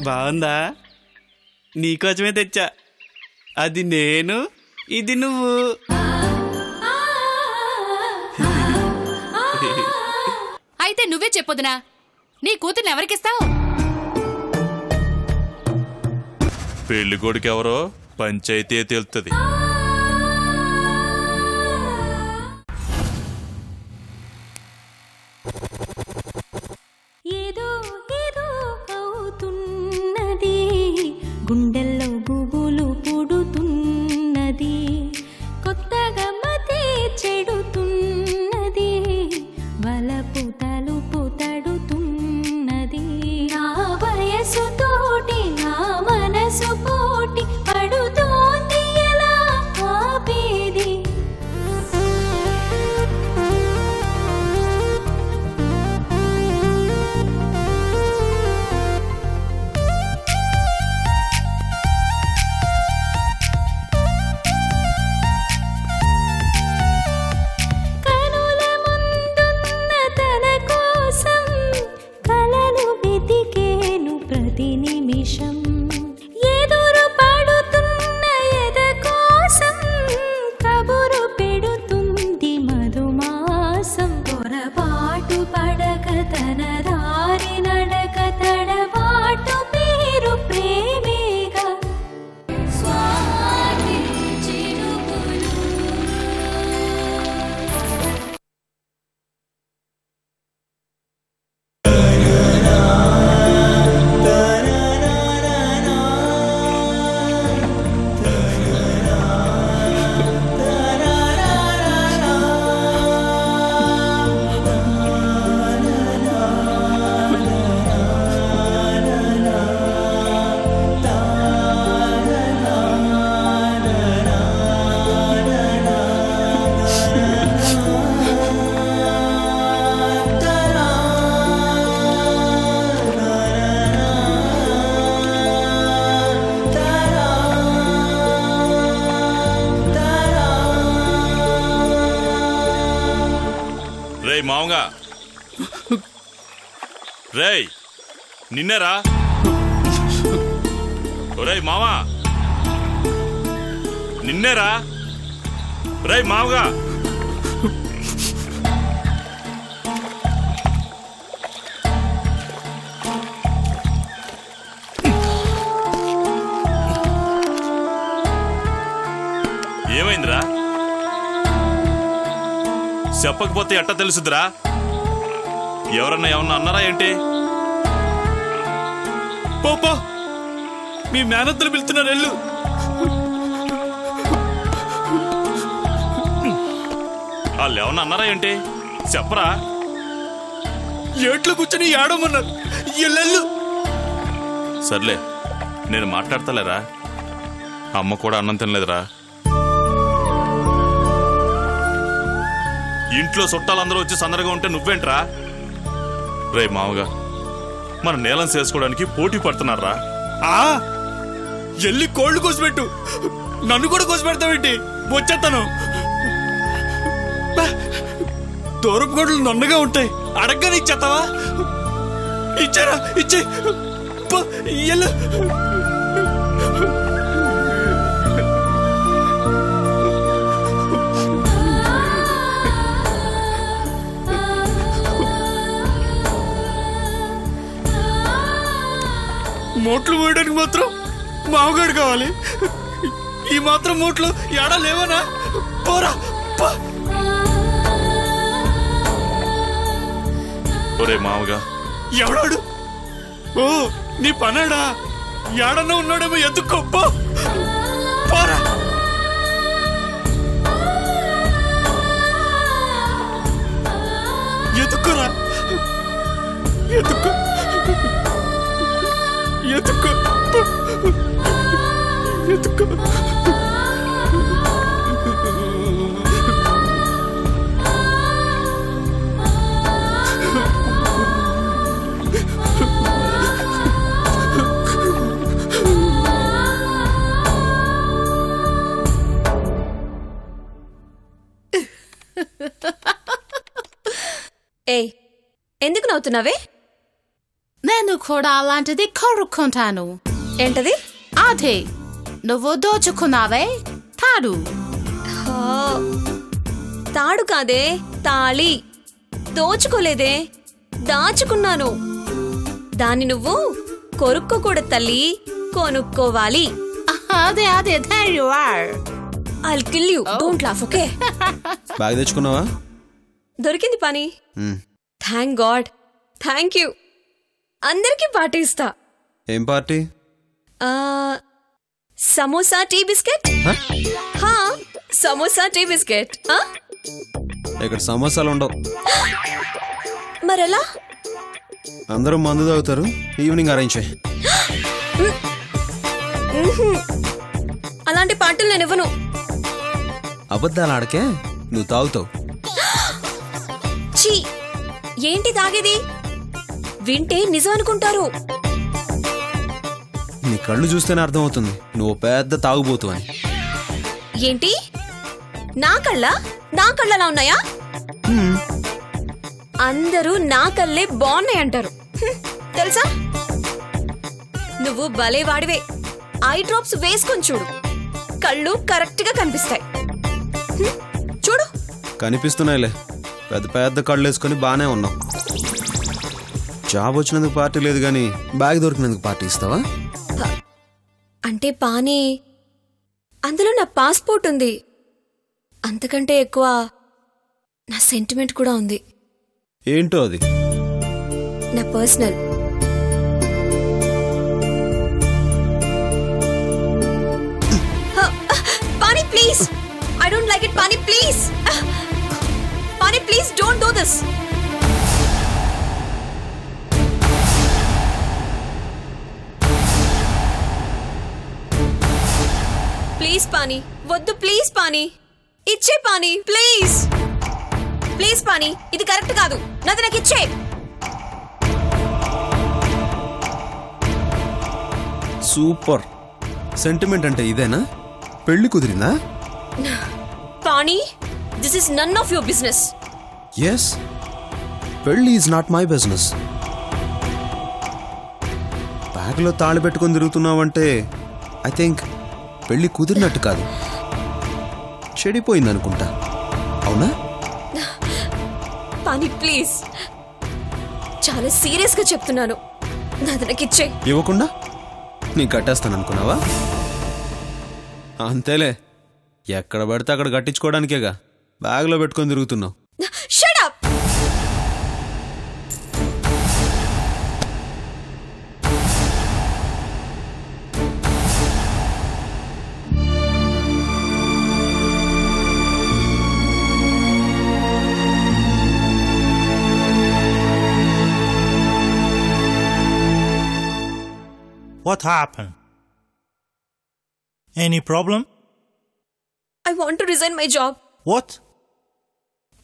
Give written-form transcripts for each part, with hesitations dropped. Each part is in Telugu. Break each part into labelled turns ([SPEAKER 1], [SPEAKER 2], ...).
[SPEAKER 1] బాగుందా? నీకోసమే తెచ్చా. అది నేను, ఇది నువ్వు.
[SPEAKER 2] అయితే నువ్వే చెప్పొద్దునా, నీ కూతుర్ని ఎవరికిస్తావు?
[SPEAKER 3] పెళ్లి కొడుకు ఎవరో పంచాయతీ తెలుస్తుంది.
[SPEAKER 4] ఏదో ఏదో అవుతున్నది, గుండెల్లో గుబులు పుడుతున్నది, కొత్తగా మతే చెడుతున్నది, వలపు తలుపు తడుతున్నది. నా వయసు తోటి నా మనసు పోటి పడుతోంది, ఎలా ఆపేది? ఎదురు పడుతున్న ఎద కోసం కబురు పెడుతుంది మధుమాసం. పొరపాటు పడక తన దారి నడక తడబాటు పేరు ప్రేమేగా. స్వాతి చిరుకులు
[SPEAKER 3] మామగా రేయ్ నిన్నేరా? ఒరేయ్ మామా నిన్నేరా? రేయ్ మామగా ఏమైందిరా? చెప్పకపోతే ఎట్ట తెలుసుద్రా? ఎవరన్నా ఏమన్నా అన్నారా ఏంటి?
[SPEAKER 1] పోపో, మీ మేనత్తలు పిలుతున్నారు, వెళ్ళు.
[SPEAKER 3] వాళ్ళు ఏమన్నా అన్నారా ఏంటి? చెప్పరా?
[SPEAKER 1] ఏట్లో కూర్చొని ఏడమన్నారు, ఎల్లెళ్ళు.
[SPEAKER 3] సర్లే, నేను మాట్లాడతలేరా? అమ్మ కూడా అన్నం తినలేదురా. ఇంట్లో చుట్టాలందరూ వచ్చి సందడిగా ఉంటే నువ్వేంట్రా? రే మామగా, మన నేలం చేసుకోవడానికి పోటీ పడుతున్నారా?
[SPEAKER 1] ఎల్లి కోళ్లు కోసిపెట్టు, నన్ను కూడా కోసిపెడతావేంటి? వచ్చేస్తాను. దూరపు కోళ్ళు నన్నగా ఉంటాయి, అడగ్గానే ఇచ్చేస్తావా? ఇచ్చారా? ఇచ్చే ఎల్లు. మూట్లు పోయడానికి మాత్రం మామగాడు కావాలి, ఈ మాత్రం మూట్లు ఏడా లేవనా? పోరా.
[SPEAKER 3] ఒరే మామగా,
[SPEAKER 1] ఎవడాడు? ఓ నీ పనాడా? ఏడన్నా ఉన్నాడేమో, ఎత్తుక్కో. పోరా. ఎత్తుక్కోరా, ఎత్తుక్కో, ఎత్తుక్కో, ఎత్తుక్కో.
[SPEAKER 5] ఏయ్, ఎందుకు నవ్వుతున్నావే?
[SPEAKER 2] నేను కూడా అలాంటిది కోరుకుంటాను.
[SPEAKER 5] ఏంటది?
[SPEAKER 2] అదే నువ్వు దోచుకున్నావే తాడు.
[SPEAKER 5] తాడు కాదే, తాళి. దోచుకోలేదే, దాచుకున్నాను. దాన్ని నువ్వు కొరుక్కోకూడదు తల్లి, కొనుక్కోవాలి.
[SPEAKER 2] అదే అదే there you are.
[SPEAKER 5] I'll kill you. Don't laugh, okay?
[SPEAKER 1] Bag తెచ్చుకున్నావా?
[SPEAKER 5] దొరికింది పని. Thank God. Thank you. అందరికీ పార్టీ ఇస్తా.
[SPEAKER 1] ఏం party?
[SPEAKER 5] Samosa tea biscuit. Samosa tea biscuit.
[SPEAKER 1] ఇక్కడ సమోసాలు ఉండవు.
[SPEAKER 5] మరెలా?
[SPEAKER 1] అందరూ మందు తాగుతారు, ఈవినింగ్ అరేంజ్ చేయి.
[SPEAKER 5] అలాంటి పార్టీలు నేను ఇవ్వను.
[SPEAKER 1] అబద్ధాలు ఆడకే, నువ్వు తాగుతావు.
[SPEAKER 5] చీ, ఏంటి తాగేది? వింటే నిజం అనుకుంటారు.
[SPEAKER 1] నీ కళ్ళు చూస్తేనే అర్థమవుతుంది నువ్వు పెద్ద తాగుబోతు అని.
[SPEAKER 5] ఏంటి? నా కళ్ళలా ఉన్నాయా? అందరూ నా కళ్ళే బాగున్నాయి అంటారు. తెలుసా? నువ్వు భలే వాడివే. ఐ డ్రాప్స్ వేసుకొని చూడు, కళ్ళు కరెక్ట్ గా కనిపిస్తాయి. చూడు.
[SPEAKER 1] కనిపిస్తున్నాయిలే, పెద్ద పెద్ద కళ్ళు వేసుకొని బానే ఉన్నావు. జాబ్ వచ్చినందుకు పార్టీ లేదు కానీ బ్యాగ్ దొరికినందుకు పార్టీ ఇస్తావా?
[SPEAKER 5] అంటే పానీ, అందులో నా పాస్పోర్ట్ ఉంది. అంతకంటే ఎక్కువ నా సెంటిమెంట్ కూడా ఉంది.
[SPEAKER 1] ఏంటో అది?
[SPEAKER 5] నా personal. Pani please, I don't like it. Pani please, pani please don't do this. Please pani, వద్దు. ప్లీజ్ పానీ, ఇచ్చే పానీ, ప్లీజ్ ప్లీజ్ పానీ. ఇది కరెక్ట్ కాదు, నాది నాకు ఇచ్చే.
[SPEAKER 1] సూపర్. సెంటిమెంట్ అంటే ఇదేనా? పెళ్లి కుదిరిందా?
[SPEAKER 5] పానీ, this is none of your business.
[SPEAKER 1] Yes, పెళ్లి ఈజ్ నాట్ మై బిజినెస్. బ్యాగ్లో తాళి పెట్టుకొని తిరుగుతున్నావంటే ఐ థింక్ పెళ్లి కుదిరినట్టు కాదు, చెడిపోయింది అనుకుంటా. అవునా?
[SPEAKER 5] పానీ ప్లీజ్, చాలా సీరియస్ గా చెప్తున్నాను, నాది నాకు ఇచ్చే.
[SPEAKER 1] ఇవ్వకుండా నీ కట్టేస్తాను అనుకున్నావా? అంతేలే, ఎక్కడ పడితే అక్కడ కట్టించుకోవడానికేగా బ్యాగ్లో పెట్టుకొని తిరుగుతున్నావు.
[SPEAKER 5] Shut up.
[SPEAKER 6] What happened? Any problem?
[SPEAKER 5] I want to resign my job.
[SPEAKER 6] What?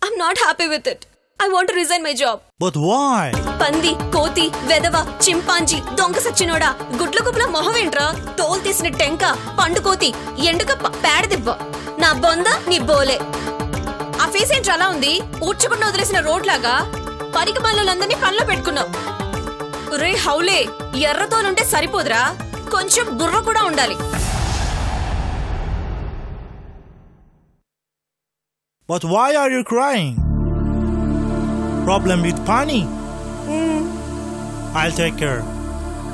[SPEAKER 5] I'm not happy with it. I want to resign my job.
[SPEAKER 6] But why?
[SPEAKER 5] పంది, కోతి, వెదవ, చింపాంజీ, దొంగ సచ్చినోడా, గుడ్ల గుబుల మొహమేంట్రా, తోలు తీసిన టెంక, పండుకోతి, ఎండుకప్ప, పేడదిబ్బ, నా బొంద నీ బోలే. ఆ ఫేస్ ఏంట్రా అలా ఉంది? ఊడ్చకుండా వదిలేసిన రోడ్ లాగా. పనికి మళ్ళందరినీ పనిలో పెట్టుకున్నావు. రే హౌలే, ఎర్రతోలుంటే సరిపోదురా, కొంచెం బుర్ర కూడా ఉండాలి.
[SPEAKER 6] But why are you crying? Problem with Pani? I'll take care.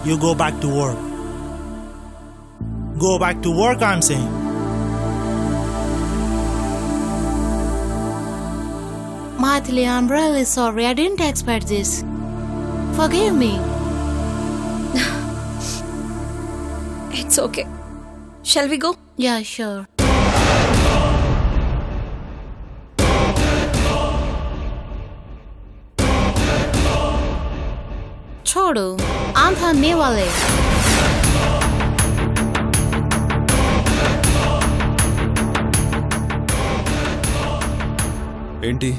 [SPEAKER 6] You go back to work. Go back to work, I'm saying.
[SPEAKER 2] Maithili, I'm really sorry. I didn't expect this. Forgive me.
[SPEAKER 5] It's okay. Shall we go?
[SPEAKER 2] Yeah, sure. छोड़ो, आंथा ने वाले.
[SPEAKER 1] ఏంటి,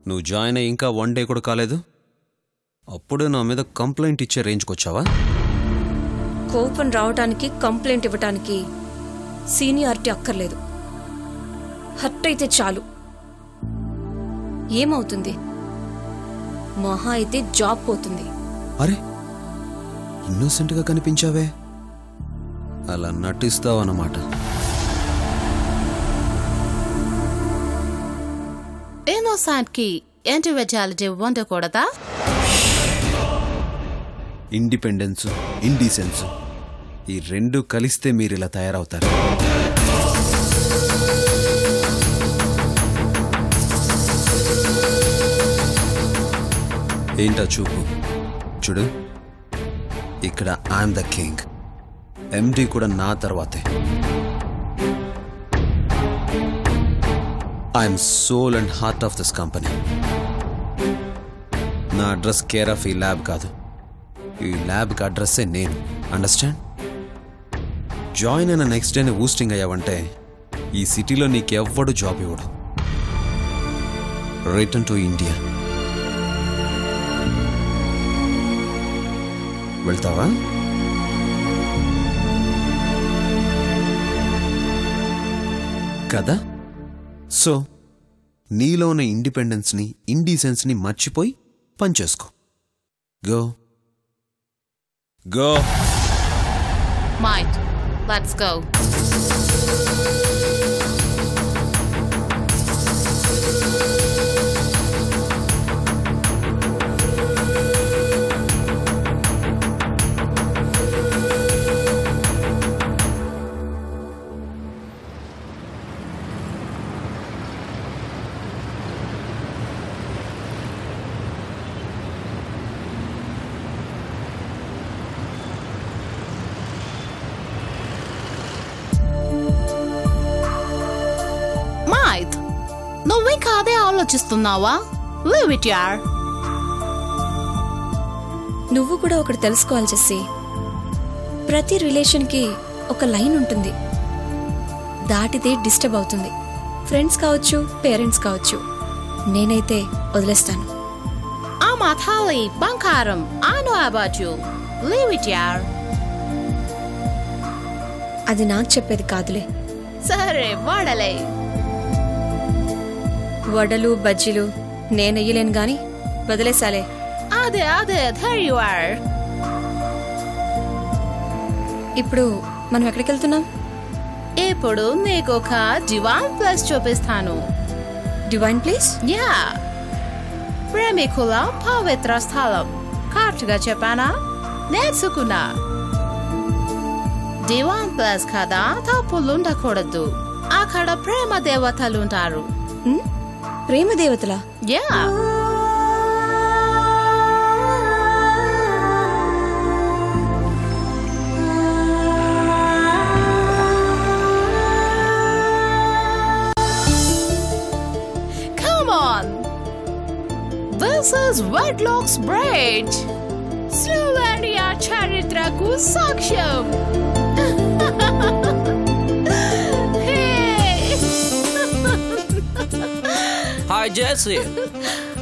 [SPEAKER 1] నువ్వు జాయిన్ అయ్యి ఇంకా 1 డే కూడా కాలేదు, అప్పుడే నా మీద కంప్లైంట్ ఇచ్చే రేంజ్కి వచ్చావా?
[SPEAKER 5] కోపం రావడానికి, కంప్లైంట్ ఇవ్వటానికి సీనియారిటీ అక్కర్లేదు. హర్ట్ అయితే చాలు. ఏమవుతుంది? మహా అయితే జాబ్ పోతుంది.
[SPEAKER 1] అరే ఇన్నోసెంట్గా కనిపించావే, అలా నటిస్తావు అన్నమాట.
[SPEAKER 2] ఇన్నోసెంట్కి ఇండివిజువాలిటీ ఉండకూడదా?
[SPEAKER 1] ఇండిపెండెన్స్, ఇండీసెన్స్ ఈ రెండు కలిస్తే మీరు ఇలా తయారవుతారు. ఏంటా చూపు? చూడు, ఇక్కడ ఐఎమ్ ద కింగ్, ఎండి కూడా నా తర్వాతే. I'm soul and heart of this company. నా అడ్రస్ కేర్ ఆఫ్ ఈ ల్యాబ్ కాదు, ఈ ల్యాబ్కి అడ్రస్సే నేను. అండర్స్టాండ్? జాయిన్ అయిన నెక్స్ట్ డేనే ఊస్టింగ్ అయ్యావంటే ఈ సిటీలో నీకెవ్వడు జాబ్ ఇవ్వడు. Return to India. వెళ్తావా? కదా? సో నీలో ఉన్న ఇండిపెండెన్స్ని, ఇండీసెన్స్ని మర్చిపోయి పనిచేసుకో. Go go.
[SPEAKER 2] Mind, let's go. నువ్వింకా అదే ఆలోచిస్తున్నావా? లీవ్ ఇట్ యార్.
[SPEAKER 5] నువ్వు కూడా ఒకటి తెలుసుకోవాలి జెస్సీ. ప్రతి రిలేషన్కి ఒక లైన్ ఉంటుంది, దాటితే డిస్టర్బ్ అవుతుంది. ఫ్రెండ్స్ కావచ్చు, పేరెంట్స్ కావచ్చు. నేనైతే వదిలేస్తాను.
[SPEAKER 2] ఆ మాథాలి బంకారం. I know about you. Leave it యార్.
[SPEAKER 5] అది నాకు చెప్పేది కాదులే.
[SPEAKER 2] సరే వాడలే.
[SPEAKER 5] వడలు బజ్జీలు నేనెయ్యలేను గాని వదిలేసాలే.
[SPEAKER 2] అదే there you are.
[SPEAKER 5] ఇప్పుడు మనం ఎక్కడికి వెళ్తున్నాం?
[SPEAKER 2] ఇప్పుడు నీకు ఒక డివైన్ ప్లేస్ చూపిస్తాను.
[SPEAKER 5] Divine place?
[SPEAKER 2] యా, ప్రేమికుల పవిత్ర స్థలం. కరెక్ట్గా చెప్పానా? నేర్చుకున్నా. డివైన్ ప్లేస్ కదా, తప్పులుండకూడదు. అక్కడ ప్రేమ దేవతలుంటారు.
[SPEAKER 5] ప్రేమ దేవతలా?
[SPEAKER 2] Yeah. Come on. This is Wedlock's Bridge. Slovenia చరిత్రకు సాక్ష్యం.
[SPEAKER 7] Hi, Jesse.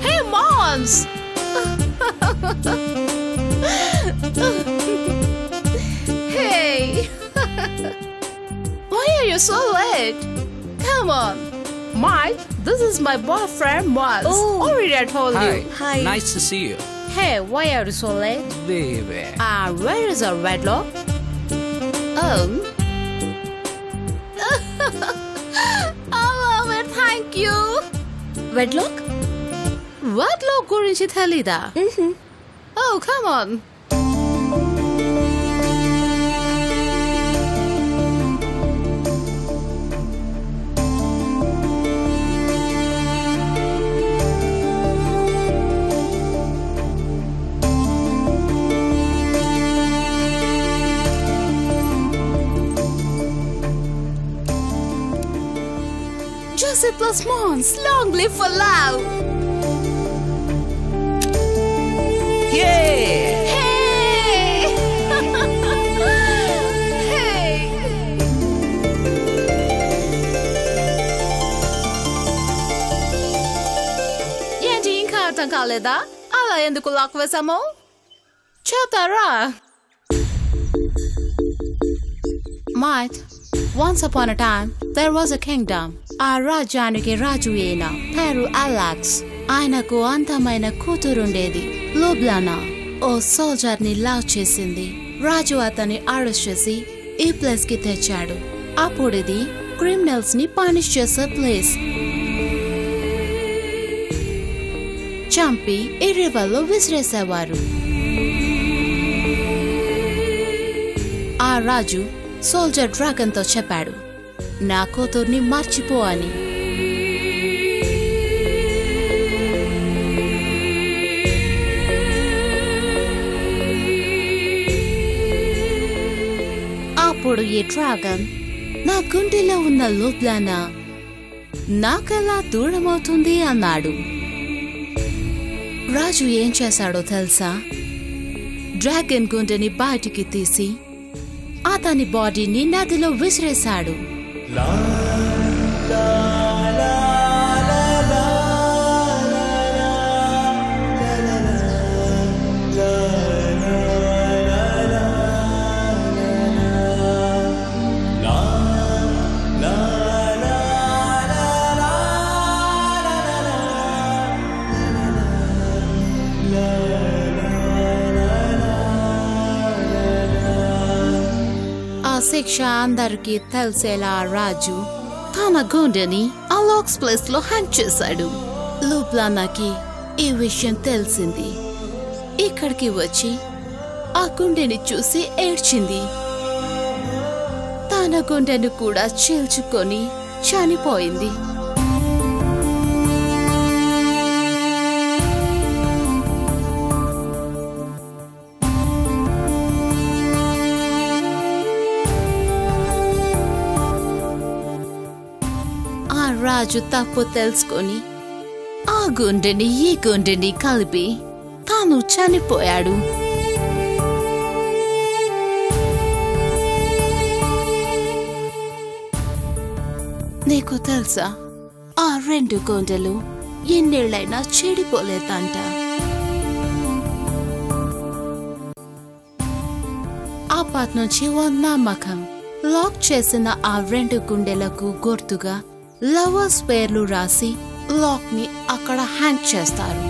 [SPEAKER 2] Hey, Mons. Hey. Why are you so late? Come on. Mike, this is my boyfriend, Mons.
[SPEAKER 5] Oh.
[SPEAKER 2] Already I told
[SPEAKER 7] Hi.
[SPEAKER 2] you.
[SPEAKER 5] Hi.
[SPEAKER 7] Nice to see you.
[SPEAKER 2] Hey, why are you so late?
[SPEAKER 7] Baby.
[SPEAKER 2] Where is our Wedlock? Oh. I love it, thank you.
[SPEAKER 5] Wedlock?
[SPEAKER 2] Wedlock గురించి తెలీదా? Oh, come on. Jesse plus Mons, long live for love.
[SPEAKER 7] Yay!
[SPEAKER 2] Hey! Hey! ఏంటి ఇంకా అర్థం కాలేదా? అలా ఎందుకు లాక్ వేసాము? చెప్తారా? Mike, once upon a time, there was a kingdom. ఆ రాజ్యానికి రాజు అయిన పేరు అలెక్స్. ఆయనకు అందమైన కూతురుండేది, లుబ్లానా. ఓ సోల్జర్ ని లావ్ చేసింది. రాజు అతన్ని అరెస్ట్ చేసి ఈ ప్లేస్ కి తెచ్చాడు. అప్పుడు ఇది క్రిమినల్స్ ని పనిష్ చేసే ప్లేస్. చంపి ఈ రివర్ లో విసిరేసేవారు. ఆ రాజు సోల్జర్ డ్రాగన్ తో చెప్పాడు, నా కూతుర్ని మర్చిపో అని. అప్పుడు ఈ డ్రాగన్ నా గుండెలో ఉన్న లూబ్లానా నాకెలా దూరమవుతుంది అన్నాడు. రాజు ఏం చేశాడో తెలుసా? డ్రాగన్ గుండెని బయటికి తీసి అతని బాడీని నదిలో విసిరేశాడు. శిక్ష అందరికీ తెలిసేలా రాజు తన గుండెని ఆ లాక్స్ ప్లేస్ లో హ్యాంగ్ చేశాడు. లూబ్లానాకి ఈ విషయం తెలిసింది. ఇక్కడికి వచ్చి ఆ గుండెని చూసి ఏడ్చింది. తన గుండెను కూడా చీల్చుకొని చనిపోయింది. రాజు తప్పు తెలుసుకొని ఆ గుండెని ఈ గుండెని కలిపి తాను చనిపోయాడు. నీకు తెలుసా, ఆ రెండు గుండెలు ఎన్నేళ్లైనా చెడిపోలేదంట. అప్పటి నుంచి ఓ నమ్మకం. లాక్ చేసిన ఆ రెండు గుండెలకు గుర్తుగా లవర్స్ పేర్లు రాసి లాక్ ని అక్కడ హ్యాంగ్ చేస్తారు.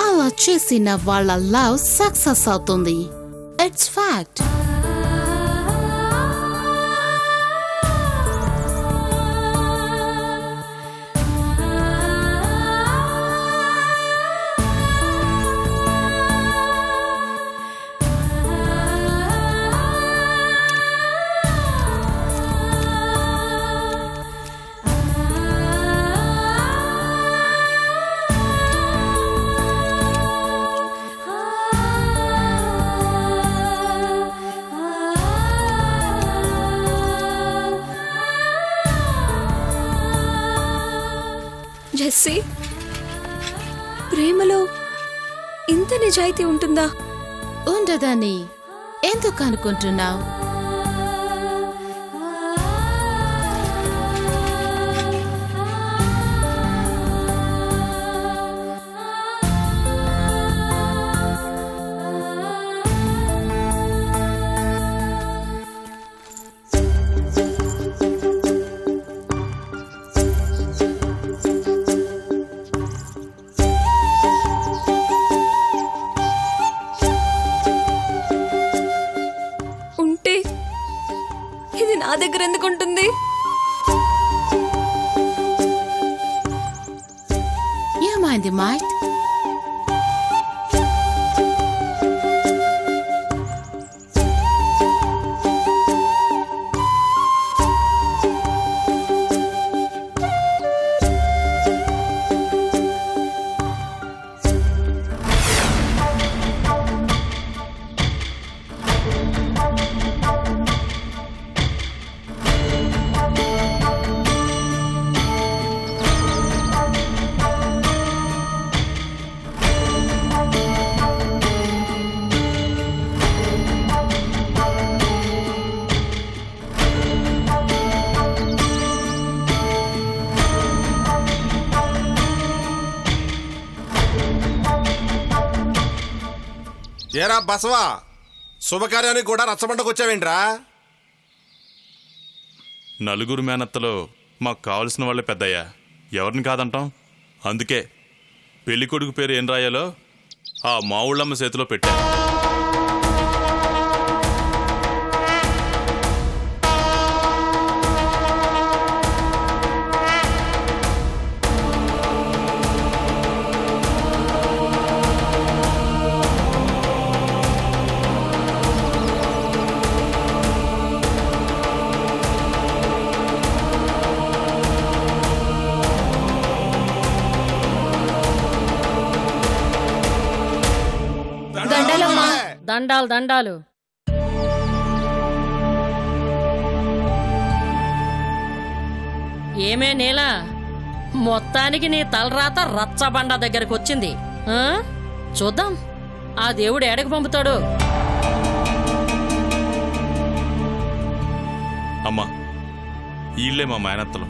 [SPEAKER 2] అలా చేసిన వాళ్ళ లవ్ సక్సెస్ అవుతుంది. It's fact.
[SPEAKER 5] జెస్సీ, ప్రేమలో ఇంత నిజాయితీ ఉంటుందా?
[SPEAKER 2] ఉండదని ఎందుకు అనుకుంటున్నావు?
[SPEAKER 5] నా దగ్గర ఎందుకుంటుంది?
[SPEAKER 2] ఏమైంది మైట్?
[SPEAKER 8] ఏరా బసవా, శుభకార్యానికి కూడా రచ్చబండకు వచ్చావేంట్రా?
[SPEAKER 3] నలుగురు మేనత్తలో మాకు కావలసిన వాళ్ళే పెద్దయ్యా, ఎవరిని కాదంటాం. అందుకే పెళ్లి కొడుకు పేరు ఏం రాయాలో ఆ మావుళ్ళమ్మ చేతిలో పెట్టా.
[SPEAKER 8] దండాలు దండాలు. ఏమే నీలా, మొత్తానికి నీ తలరాత రచ్చబండ దగ్గరకు వచ్చింది. చూద్దాం ఆ దేవుడు ఏడకు పంపుతాడు.
[SPEAKER 3] అమ్మా, వీళ్ళే మా మేనత్తలు.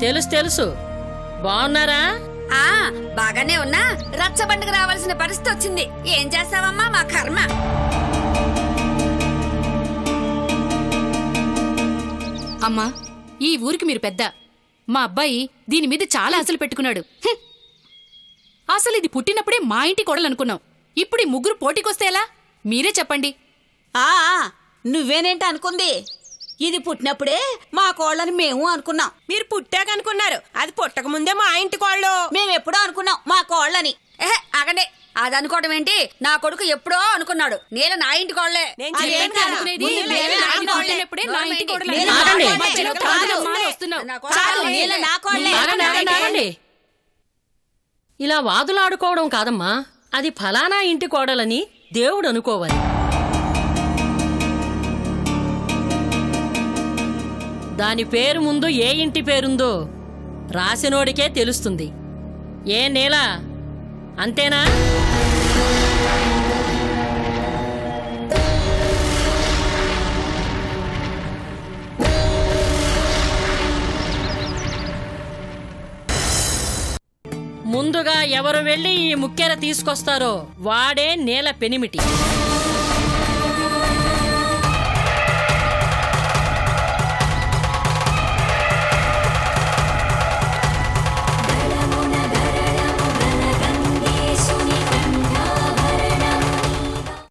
[SPEAKER 8] తెలుసు తెలుసు. బాగున్నారా?
[SPEAKER 5] బాగానే ఉన్నా, రచ్చబండకు రావాల్సిన పరిస్థితి వచ్చింది. ఏం చేస్తావమ్మా, మా కర్మ.
[SPEAKER 2] అమ్మా, ఈ ఊరికి మీరు పెద్ద. మా అబ్బాయి దీని మీద చాలా ఆశలు పెట్టుకున్నాడు. అసలు ఇది పుట్టినప్పుడే మా ఇంటి కోడలనుకున్నాం. ఇప్పుడు ఈ ముగ్గురు పోటీకొస్తే ఎలా? మీరే చెప్పండి.
[SPEAKER 5] నువ్వేనేంటి అనుకుంది? ఇది పుట్టినప్పుడే మా కోళ్ళని మేము అనుకున్నాం.
[SPEAKER 9] మీరు పుట్టాక అనుకున్నారు, అది పుట్టక ముందే మా ఇంటి కోళ్ళు.
[SPEAKER 5] మేము ఎప్పుడో అనుకున్నాం మా కోళ్ళని. అగండి, అది అనుకోవడం ఏంటి? నా కొడుకు ఎప్పుడో అనుకున్నాడు నేను నా ఇంటి కోళ్లే.
[SPEAKER 8] ఇలా వాదులాడుకోవడం కాదమ్మా, అది ఫలానా ఇంటి కోడలని దేవుడు అనుకోవాలి. దాని పేరు ముందు ఏ ఇంటి పేరుందో రాసినోడికే తెలుస్తుంది. ఏ నేలా, అంతేనా? ముందుగా ఎవరు వెళ్ళి ఈ ముక్కెర తీసుకొస్తారో వాడే నేల పెనిమిటి.